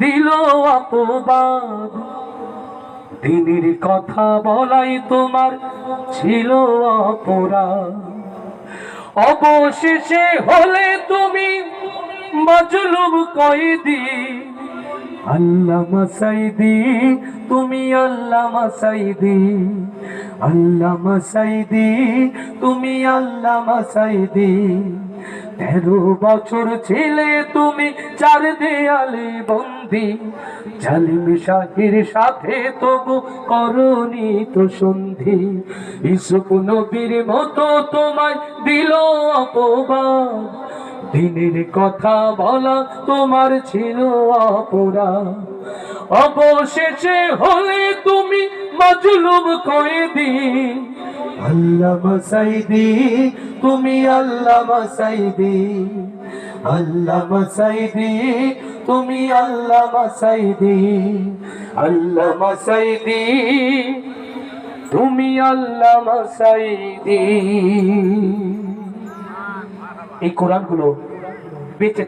দিল অপবাদ। দিনের কথা বলাই তোমার ছিল অপরাধ। অবশেষে হলে তুমি মাজলুম কয়েদি। আল্লামা সাইদি, তুমি আল্লামা সাইদি, আল্লামা সাইদি, তুমি আল্লামা সাইদি। 13 বছর ছিলে তুমি চার দেয়ালে বন্দি। জালিম শাহের সাথে তবু করনি তো সন্ধি। ইউসুফ নবীর মতো তোমায় দিল অপবাদ। দিনের কথা বলা তোমার ছিল অপরাধ। অবশেষে হলে তুমি মাজলুম কয়েদি। আল্লামা সাইদি, তুমি আল্লামা সাইদি, আল্লামা সাইদি, তুমি আল্লামা সাইদি, আল্লামা সাইদি, তুমি আল্লামা সাইদি। এই কোরআনগুলো বেঁচে